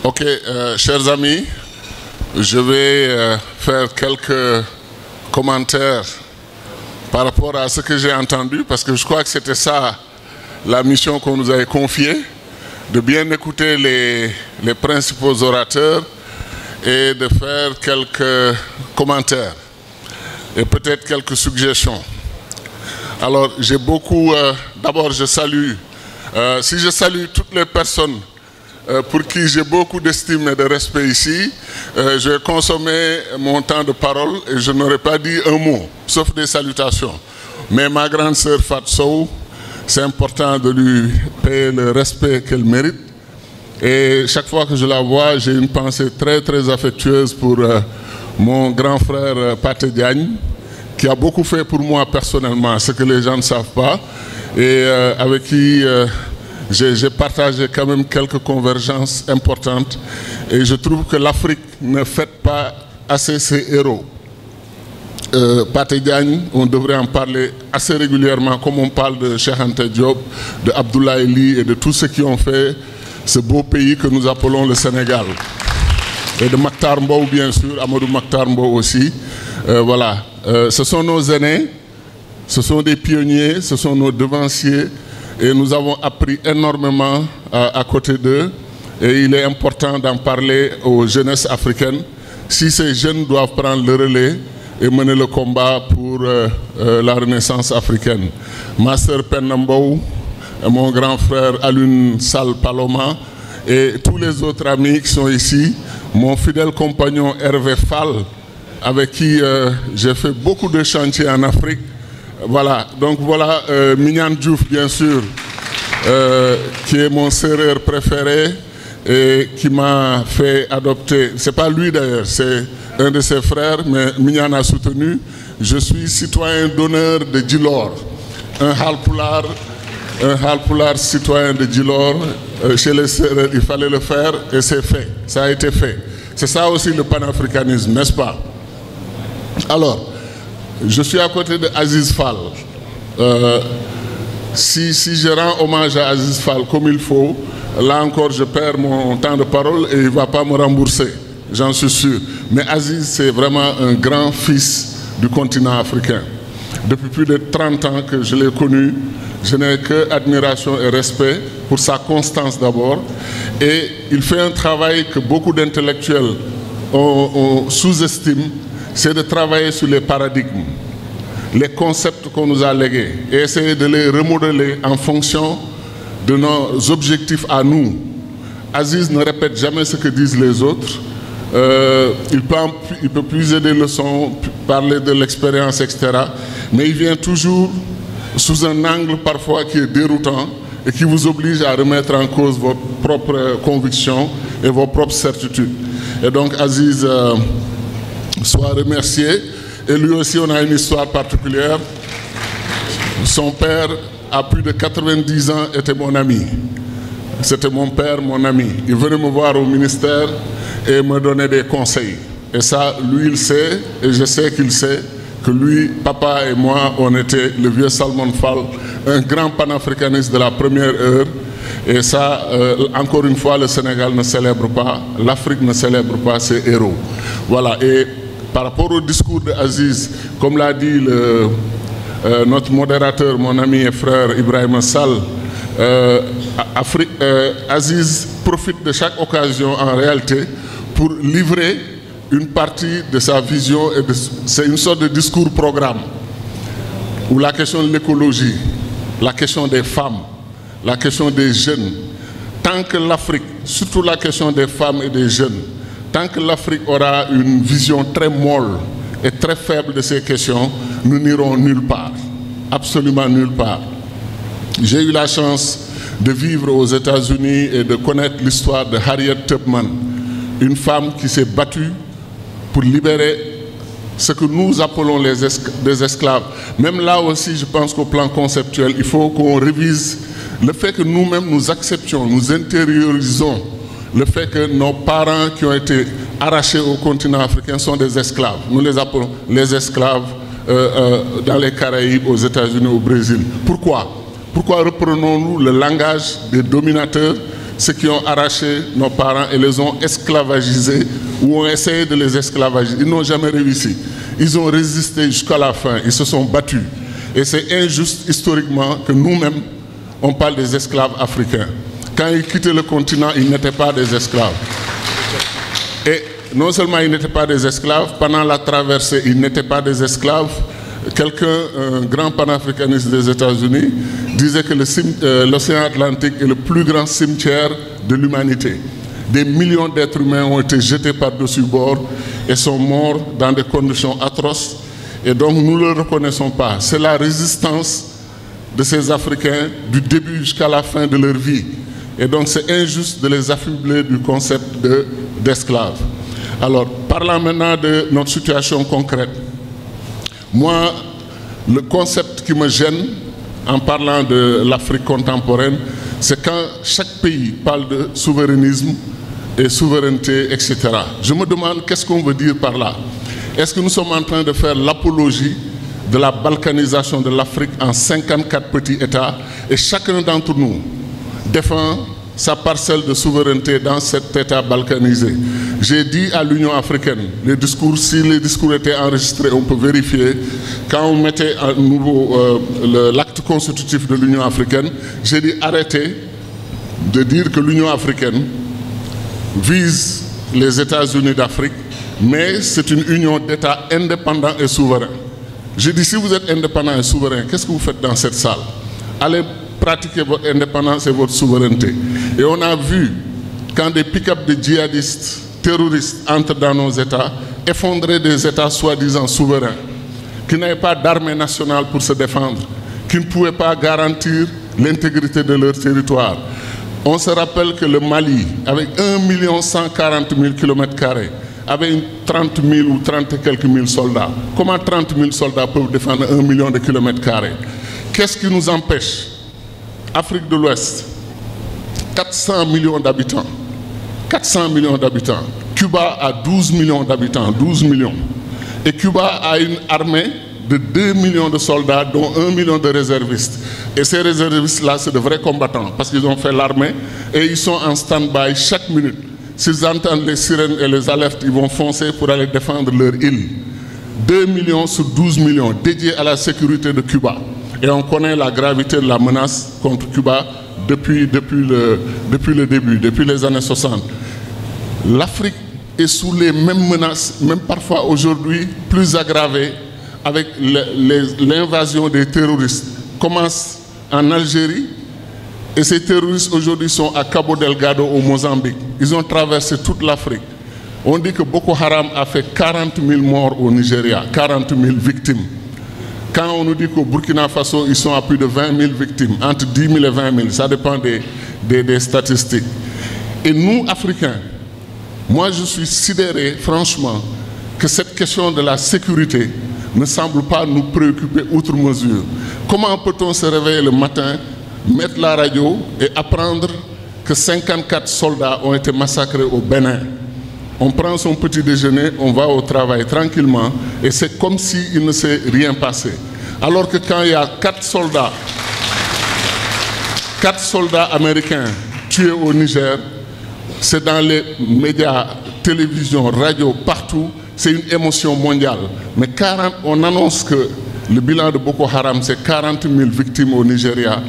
Ok, chers amis, je vais faire quelques commentaires par rapport à ce que j'ai entendu, parce que je crois que c'était ça la mission qu'on nous avait confiée, de bien écouter les principaux orateurs et de faire quelques commentaires et peut-être quelques suggestions. Alors, j'ai beaucoup... D'abord, je salue... si je salue toutes les personnes pour qui j'ai beaucoup d'estime et de respect ici, je vais consommer mon temps de parole et je n'aurais pas dit un mot, sauf des salutations. Mais ma grande sœur Fatou, c'est important de lui payer le respect qu'elle mérite. Et chaque fois que je la vois, j'ai une pensée très très affectueuse pour mon grand frère Pathé Diagne, qui a beaucoup fait pour moi personnellement, ce que les gens ne savent pas, et avec qui j'ai partagé quand même quelques convergences importantes. Et je trouve que l'Afrique ne fête pas assez ses héros. Pathé Diagne, on devrait en parler assez régulièrement, comme on parle de Cheikh Anta Diop, de Abdoulaye Ly et de tous ceux qui ont fait ce beau pays que nous appelons le Sénégal. Et de Makhtar Mbow, bien sûr, Amadou Makhtar Mbow aussi. Voilà, ce sont nos aînés, ce sont des pionniers, ce sont nos devanciers, et nous avons appris énormément à côté d'eux, et il est important d'en parler aux jeunesses africaines. Si ces jeunes doivent prendre le relais et mener le combat pour la renaissance africaine. Ma sœur Penna Mbow, mon grand frère Alun Sall Paloma et tous les autres amis qui sont ici, mon fidèle compagnon Hervé Fall, avec qui j'ai fait beaucoup de chantiers en Afrique. Voilà, donc voilà Mignan Diouf, bien sûr, qui est mon sérère préféré et qui m'a fait adopter. C'est pas lui d'ailleurs, c'est un de ses frères, mais Mignan a soutenu. Je suis citoyen d'honneur de Djilor, un Halpulaar citoyen de Djilor. Chez les sérères, il fallait le faire et c'est fait, ça a été fait. C'est ça aussi le panafricanisme, n'est-ce pas? Alors, je suis à côté de Aziz Fall. Si je rends hommage à Aziz Fall comme il faut, là encore je perds mon temps de parole et il ne va pas me rembourser, j'en suis sûr. Mais Aziz, c'est vraiment un grand fils du continent africain. Depuis plus de 30 ans que je l'ai connu, je n'ai que admiration et respect pour sa constance d'abord. Et il fait un travail que beaucoup d'intellectuels sous-estiment, c'est de travailler sur les paradigmes, les concepts qu'on nous a légués, et essayer de les remodeler en fonction de nos objectifs à nous. Aziz ne répète jamais ce que disent les autres. Il peut puiser des leçons, parler de l'expérience, etc. Mais il vient toujours sous un angle parfois qui est déroutant et qui vous oblige à remettre en cause votre propre conviction et vos propres certitudes. Et donc Aziz soit remercié. Et lui aussi, on a une histoire particulière. Son père, à plus de 90 ans, était mon ami. C'était mon père, mon ami. Il venait me voir au ministère et me donnait des conseils. Et ça, lui, il sait, et je sais qu'il sait, que lui, papa et moi, on était le vieux Salman Fall, un grand panafricaniste de la première heure. Et ça, encore une fois, le Sénégal ne célèbre pas, l'Afrique ne célèbre pas ses héros. Voilà, et par rapport au discours d'Aziz, comme l'a dit notre modérateur, mon ami et frère Ibrahim Sall, Aziz profite de chaque occasion en réalité pour livrer une partie de sa vision. C'est une sorte de discours-programme où la question de l'écologie, la question des femmes, la question des jeunes, tant que l'Afrique, surtout la question des femmes et des jeunes, tant que l'Afrique aura une vision très molle et très faible de ces questions, nous n'irons nulle part, absolument nulle part. J'ai eu la chance de vivre aux États-Unis et de connaître l'histoire de Harriet Tubman, une femme qui s'est battue pour libérer ce que nous appelons des esclaves. Même là aussi, je pense qu'au plan conceptuel, il faut qu'on révise le fait que nous-mêmes nous acceptions, nous intériorisons le fait que nos parents qui ont été arrachés au continent africain sont des esclaves. Nous les appelons les esclaves dans les Caraïbes, aux États-Unis, au Brésil. Pourquoi? Pourquoi reprenons-nous le langage des dominateurs ceux qui ont arraché nos parents et les ont esclavagisés ou ont essayé de les esclavagiser. Ils n'ont jamais réussi. Ils ont résisté jusqu'à la fin. Ils se sont battus. Et c'est injuste historiquement que nous-mêmes, on parle des esclaves africains. Quand ils quittaient le continent, ils n'étaient pas des esclaves. Et non seulement ils n'étaient pas des esclaves, pendant la traversée, ils n'étaient pas des esclaves. Un grand panafricaniste des États-Unis, disait que l'océan Atlantique est le plus grand cimetière de l'humanité. Des millions d'êtres humains ont été jetés par-dessus bord et sont morts dans des conditions atroces. Et donc nous ne le reconnaissons pas. C'est la résistance de ces Africains du début jusqu'à la fin de leur vie. Et donc c'est injuste de les affubler du concept d'esclaves. Alors, parlant maintenant de notre situation concrète. Moi, le concept qui me gêne en parlant de l'Afrique contemporaine, c'est quand chaque pays parle de souverainisme et souveraineté, etc. Je me demande qu'est-ce qu'on veut dire par là. Est-ce que nous sommes en train de faire l'apologie de la balkanisation de l'Afrique en 54 petits États et chacun d'entre nous défend sa parcelle de souveraineté dans cet État balkanisé? J'ai dit à l'Union africaine, si les discours étaient enregistrés, on peut vérifier, quand on mettait à nouveau l'acte constitutif de l'Union africaine, j'ai dit arrêtez de dire que l'Union africaine vise les États-Unis d'Afrique, mais c'est une union d'États indépendants et souverains. J'ai dit, si vous êtes indépendant et souverain, qu'est-ce que vous faites dans cette salle? Allez pratiquer votre indépendance et votre souveraineté. Et on a vu, quand des pick-up de djihadistes, terroristes entrent dans nos États, effondrer des États soi-disant souverains, qui n'avaient pas d'armée nationale pour se défendre, qui ne pouvaient pas garantir l'intégrité de leur territoire. On se rappelle que le Mali, avec 1 140 000 km², avait 30 000 ou 30 et quelques mille soldats. Comment 30 000 soldats peuvent défendre 1 million de km²? Qu'est-ce qui nous empêche? Afrique de l'Ouest, 400 millions d'habitants. 400 millions d'habitants. Cuba a 12 millions d'habitants, 12 millions. Et Cuba a une armée de 2 millions de soldats, dont 1 million de réservistes. Et ces réservistes-là, c'est de vrais combattants, parce qu'ils ont fait l'armée et ils sont en stand-by chaque minute. S'ils entendent les sirènes et les alertes, ils vont foncer pour aller défendre leur île. 2 millions sur 12 millions dédiés à la sécurité de Cuba. Et on connaît la gravité de la menace contre Cuba depuis le début, depuis les années 60. L'Afrique est sous les mêmes menaces, même parfois aujourd'hui plus aggravées, avec l'invasion des terroristes. Commence en Algérie, et ces terroristes aujourd'hui sont à Cabo Delgado au Mozambique. Ils ont traversé toute l'Afrique. On dit que Boko Haram a fait 40 000 morts au Nigeria, 40 000 victimes. Quand on nous dit qu'au Burkina Faso, ils sont à plus de 20 000 victimes, entre 10 000 et 20 000, ça dépend des statistiques. Et nous, Africains, moi je suis sidéré, franchement, que cette question de la sécurité ne semble pas nous préoccuper outre mesure. Comment peut-on se réveiller le matin, mettre la radio et apprendre que 54 soldats ont été massacrés au Bénin? On prend son petit déjeuner, on va au travail tranquillement et c'est comme s'il ne s'est rien passé. Alors que quand il y a 4 soldats américains tués au Niger, c'est dans les médias, télévision, radio, partout, c'est une émotion mondiale. Mais on annonce que le bilan de Boko Haram, c'est 40 000 victimes au Nigeria.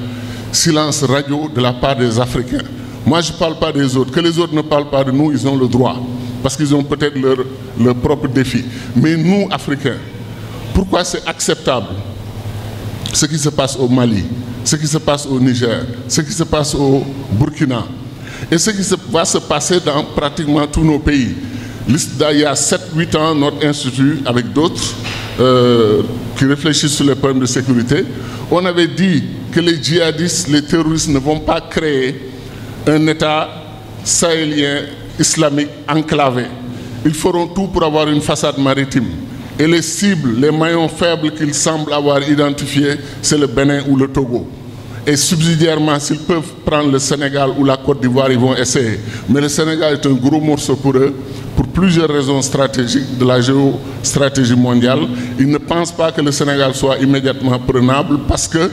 Silence radio de la part des Africains. Moi, je ne parle pas des autres. Que les autres ne parlent pas de nous, ils ont le droit. Parce qu'ils ont peut-être leur propre défi. Mais nous, Africains, pourquoi c'est acceptable ce qui se passe au Mali, ce qui se passe au Niger, ce qui se passe au Burkina, et ce qui va se passer dans pratiquement tous nos pays? Il y a 7-8 ans, notre institut, avec d'autres qui réfléchissent sur les problèmes de sécurité, on avait dit que les djihadistes, les terroristes ne vont pas créer un État sahélien islamique enclavé. Ils feront tout pour avoir une façade maritime. Et les cibles, les maillons faibles qu'ils semblent avoir identifiés, c'est le Bénin ou le Togo. Et subsidiairement, s'ils peuvent prendre le Sénégal ou la Côte d'Ivoire, ils vont essayer. Mais le Sénégal est un gros morceau pour eux, pour plusieurs raisons stratégiques de la géostratégie mondiale. Ils ne pensent pas que le Sénégal soit immédiatement prenable parce que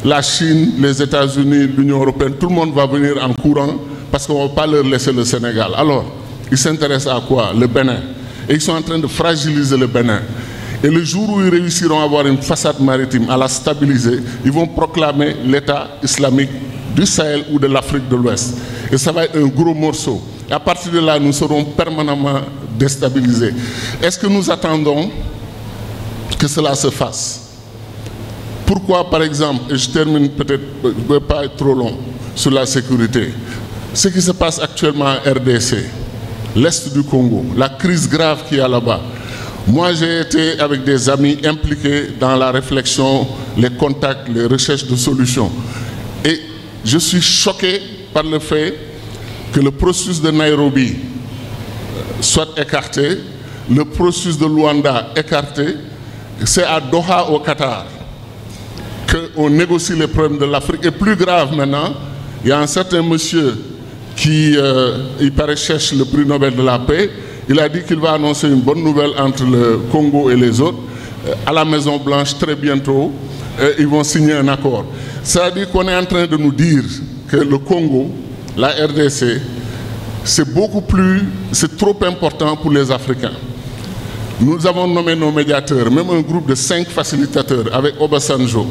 la Chine, les États-Unis, l'Union européenne, tout le monde va venir en courant parce qu'on ne va pas leur laisser le Sénégal. Alors, ils s'intéressent à quoi? Le Bénin. Et ils sont en train de fragiliser le Bénin. Et le jour où ils réussiront à avoir une façade maritime, à la stabiliser, ils vont proclamer l'État islamique du Sahel ou de l'Afrique de l'Ouest. Et ça va être un gros morceau. Et à partir de là, nous serons permanemment déstabilisés. Est-ce que nous attendons que cela se fasse? Pourquoi, par exemple, et je termine peut-être, je ne vais pas être trop long sur la sécurité, ce qui se passe actuellement en RDC, l'Est du Congo, la crise grave qu'il y a là-bas. Moi, j'ai été avec des amis impliqués dans la réflexion, les contacts, les recherches de solutions. Et je suis choqué par le fait que le processus de Nairobi soit écarté, le processus de Luanda écarté. C'est à Doha, au Qatar, qu'on négocie les problèmes de l'Afrique. Et plus grave maintenant, il y a un certain monsieur qui, il paraît, cherche le prix Nobel de la paix. Il a dit qu'il va annoncer une bonne nouvelle entre le Congo et les autres. À la Maison-Blanche, très bientôt, ils vont signer un accord. C'est-à-dire qu'on est en train de nous dire que le Congo, la RDC, c'est trop important pour les Africains. Nous avons nommé nos médiateurs, même un groupe de 5 facilitateurs avec Obasanjo,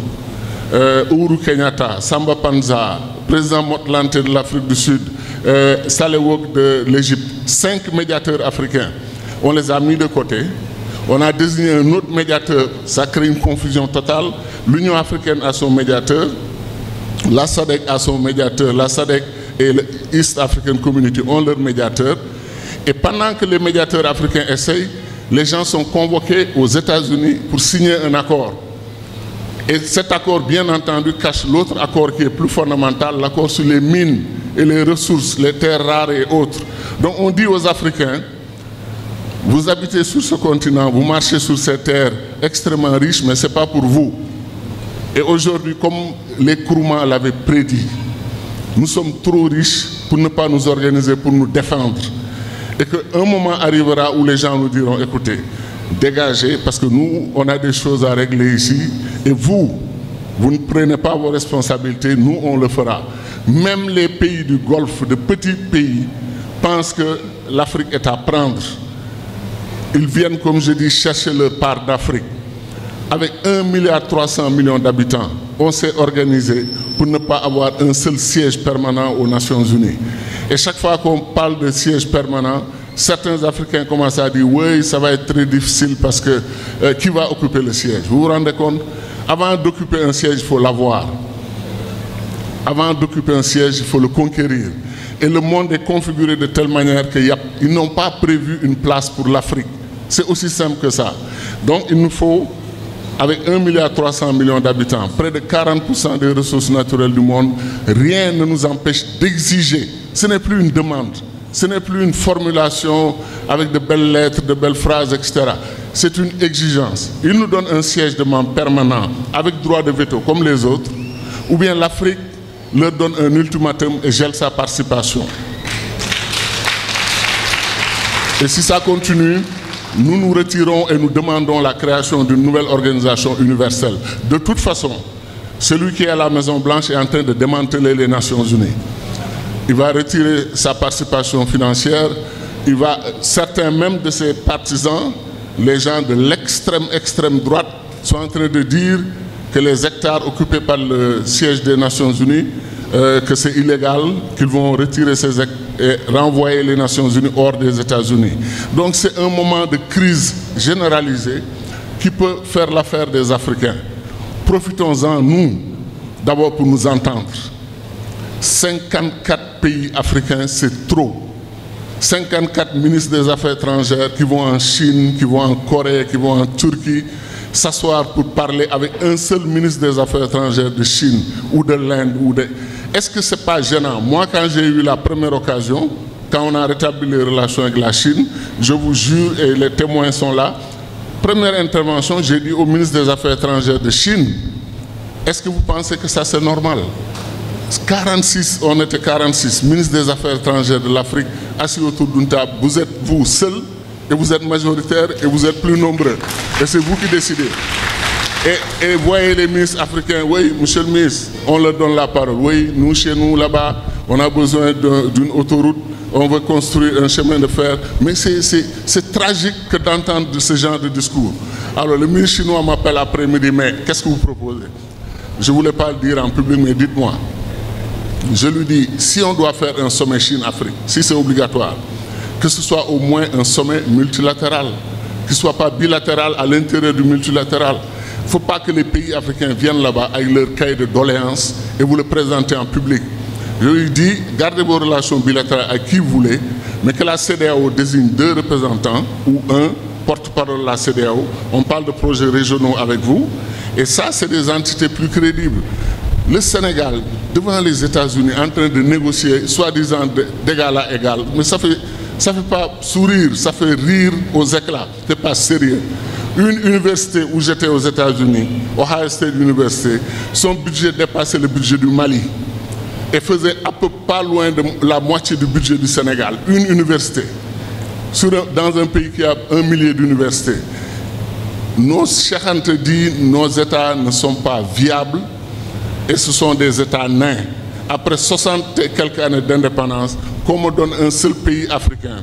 Uhuru Kenyatta, Samba Panza, président Motlante de l'Afrique du Sud, Saleh Wok de l'Égypte, 5 médiateurs africains. On les a mis de côté. On a désigné un autre médiateur. Ça crée une confusion totale. L'Union africaine a son médiateur, la SADC a son médiateur, la SADC et le East African Community ont leur médiateur. Et pendant que les médiateurs africains essayent, les gens sont convoqués aux États-Unis pour signer un accord. Et cet accord, bien entendu, cache l'autre accord qui est plus fondamental, l'accord sur les mines et les ressources, les terres rares et autres. Donc on dit aux Africains, vous habitez sur ce continent, vous marchez sur ces terres extrêmement riches, mais ce n'est pas pour vous. Et aujourd'hui, comme les Kouroumans l'avaient prédit, nous sommes trop riches pour ne pas nous organiser, pour nous défendre. Et qu'un moment arrivera où les gens nous diront, écoutez, dégagez, parce que nous, on a des choses à régler ici, et vous ne prenez pas vos responsabilités, nous, on le fera. Même les pays du Golfe, de petits pays, pensent que l'Afrique est à prendre. Ils viennent, comme je dis, chercher leur part d'Afrique. Avec 1,3 milliard d'habitants, on s'est organisé pour ne pas avoir un seul siège permanent aux Nations Unies. Et chaque fois qu'on parle de siège permanent, certains Africains commencent à dire « oui, ça va être très difficile parce que qui va occuper le siège ?» Vous vous rendez compte? Avant d'occuper un siège, il faut l'avoir. Avant d'occuper un siège, il faut le conquérir. Et le monde est configuré de telle manière qu'ils n'ont pas prévu une place pour l'Afrique. C'est aussi simple que ça. Donc il nous faut, avec 1,3 milliard d'habitants, près de 40% des ressources naturelles du monde, rien ne nous empêche d'exiger. Ce n'est plus une demande, ce n'est plus une formulation avec de belles lettres, de belles phrases, etc. C'est une exigence. Il nous donne un siège de membre permanent, avec droit de veto, comme les autres, ou bien l'Afrique leur donne un ultimatum et gèle sa participation. Et si ça continue, nous nous retirons et nous demandons la création d'une nouvelle organisation universelle. De toute façon, celui qui est à la Maison-Blanche est en train de démanteler les Nations Unies. Il va retirer sa participation financière. Certains même de ses partisans, les gens de l'extrême droite, sont en train de dire que les hectares occupés par le siège des Nations Unies, que c'est illégal, qu'ils vont retirer ces hectares et renvoyer les Nations Unies hors des États-Unis. Donc c'est un moment de crise généralisée qui peut faire l'affaire des Africains. Profitons-en, nous, d'abord pour nous entendre. 54 pays africains, c'est trop. 54 ministres des Affaires étrangères qui vont en Chine, qui vont en Corée, qui vont en Turquie, s'asseoir pour parler avec un seul ministre des Affaires étrangères de Chine ou de l'Inde. Est-ce que ce n'est pas gênant? Moi, quand j'ai eu la première occasion, quand on a rétabli les relations avec la Chine, je vous jure, et les témoins sont là, première intervention, j'ai dit au ministre des Affaires étrangères de Chine, est-ce que vous pensez que ça c'est normal? 46, on était 46, ministres des Affaires étrangères de l'Afrique, assis autour d'une table. Vous êtes vous seul, et vous êtes majoritaire, et vous êtes plus nombreux. Et c'est vous qui décidez. Et voyez les ministres africains, oui, monsieur le ministre, on leur donne la parole. Oui, nous, chez nous, là-bas, on a besoin d'une autoroute, on veut construire un chemin de fer. Mais c'est tragique que d'entendre ce genre de discours. Alors le ministre chinois m'appelle après, me dit, mais qu'est-ce que vous proposez? Je ne voulais pas le dire en public, mais dites-moi. Je lui dis, si on doit faire un sommet Chine-Afrique, si c'est obligatoire, que ce soit au moins un sommet multilatéral, qu'il ne soit pas bilatéral à l'intérieur du multilatéral. Il ne faut pas que les pays africains viennent là-bas avec leur cahier de doléances et vous le présentez en public. Je lui dis, gardez vos relations bilatérales avec qui vous voulez, mais que la CEDEAO désigne 2 représentants ou un porte-parole de la CEDEAO. On parle de projets régionaux avec vous, et ça, c'est des entités plus crédibles. Le Sénégal, devant les États-Unis, en train de négocier, soi-disant d'égal à égal, mais ça fait pas sourire, ça fait rire aux éclats. C'est pas sérieux. Une université où j'étais aux États-Unis, Ohio State University, son budget dépassait le budget du Mali et faisait à peu pas loin de la moitié du budget du Sénégal. Une université, dans un pays qui a 1 millier d'universités. Nos Cheikh Anta dit, nos États ne sont pas viables et ce sont des États nains. Après 60 et quelques années d'indépendance, qu'on me donne un seul pays africain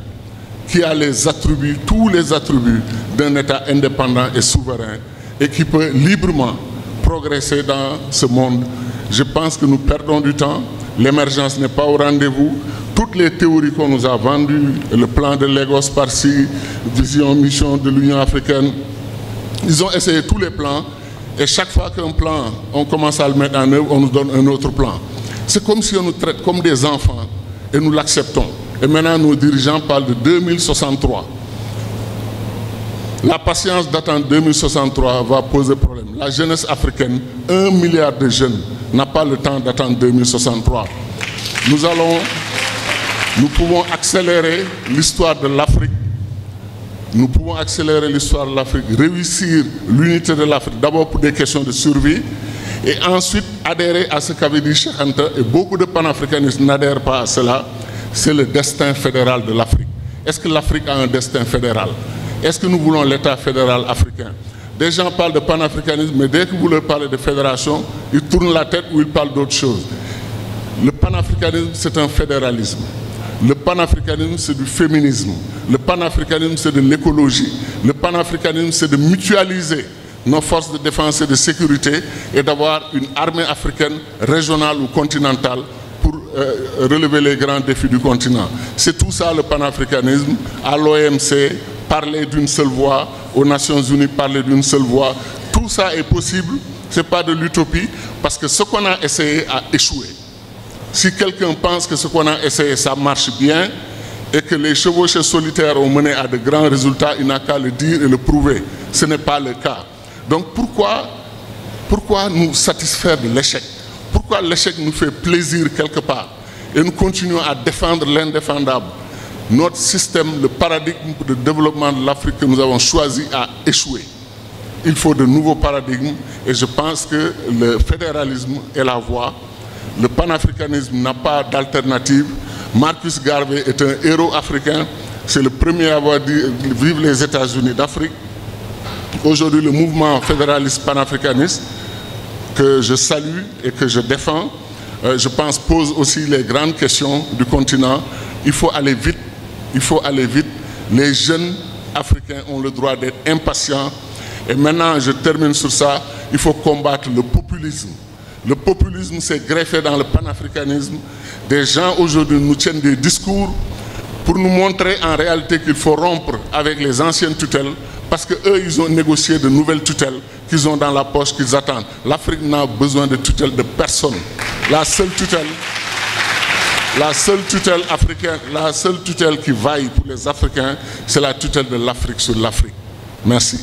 qui a les attributs, tous les attributs d'un État indépendant et souverain et qui peut librement progresser dans ce monde. Je pense que nous perdons du temps, l'émergence n'est pas au rendez-vous. Toutes les théories qu'on nous a vendues, le plan de Lagos par-ci, vision, mission de l'Union africaine, ils ont essayé tous les plans et chaque fois qu'un plan, on commence à le mettre en œuvre, on nous donne un autre plan. C'est comme si on nous traite comme des enfants et nous l'acceptons. Et maintenant, nos dirigeants parlent de 2063. La patience d'attendre 2063 va poser problème. La jeunesse africaine, 1 milliard de jeunes, n'a pas le temps d'attendre 2063. Nous pouvons accélérer l'histoire de l'Afrique. Nous pouvons accélérer l'histoire de l'Afrique, réussir l'unité de l'Afrique, d'abord pour des questions de survie, et ensuite adhérer à ce qu'avait dit Cheikh Anta, et beaucoup de panafricanistes n'adhèrent pas à cela, c'est le destin fédéral de l'Afrique. Est-ce que l'Afrique a un destin fédéral? Est-ce que nous voulons l'État fédéral africain? Des gens parlent de panafricanisme, mais dès que vous leur parlez de fédération, ils tournent la tête ou ils parlent d'autre chose. Le panafricanisme, c'est un fédéralisme. Le panafricanisme, c'est du féminisme. Le panafricanisme, c'est de l'écologie. Le panafricanisme, c'est de mutualiser nos forces de défense et de sécurité et d'avoir une armée africaine régionale ou continentale pour relever les grands défis du continent. C'est tout ça le panafricanisme. À l'OMC, parler d'une seule voix, aux Nations Unies, parler d'une seule voix. Tout ça est possible, ce n'est pas de l'utopie, parce que ce qu'on a essayé a échoué. Si quelqu'un pense que ce qu'on a essayé, ça marche bien, et que les chevauchées solitaires ont mené à de grands résultats, il n'a qu'à le dire et le prouver. Ce n'est pas le cas. Donc pourquoi nous satisfaire de l'échec? Pourquoi l'échec nous fait plaisir quelque part? Et nous continuons à défendre l'indéfendable. Notre système, le paradigme de développement de l'Afrique que nous avons choisi a échoué. Il faut de nouveaux paradigmes et je pense que le fédéralisme est la voie. Le panafricanisme n'a pas d'alternative. Marcus Garvey est un héros africain. C'est le premier à avoir dit « Vive les États-Unis d'Afrique ». Aujourd'hui, le mouvement fédéraliste panafricaniste, que je salue et que je défends, je pense pose aussi les grandes questions du continent. Il faut aller vite. Il faut aller vite. Les jeunes africains ont le droit d'être impatients. Et maintenant, je termine sur ça, il faut combattre le populisme. Le populisme s'est greffé dans le panafricanisme. Des gens aujourd'hui nous tiennent des discours pour nous montrer en réalité qu'il faut rompre avec les anciennes tutelles parce qu'eux, ils ont négocié de nouvelles tutelles qu'ils ont dans la poche, qu'ils attendent. L'Afrique n'a besoin de tutelle de personne. La seule tutelle africaine, la seule tutelle qui vaille pour les Africains, c'est la tutelle de l'Afrique sur l'Afrique. Merci.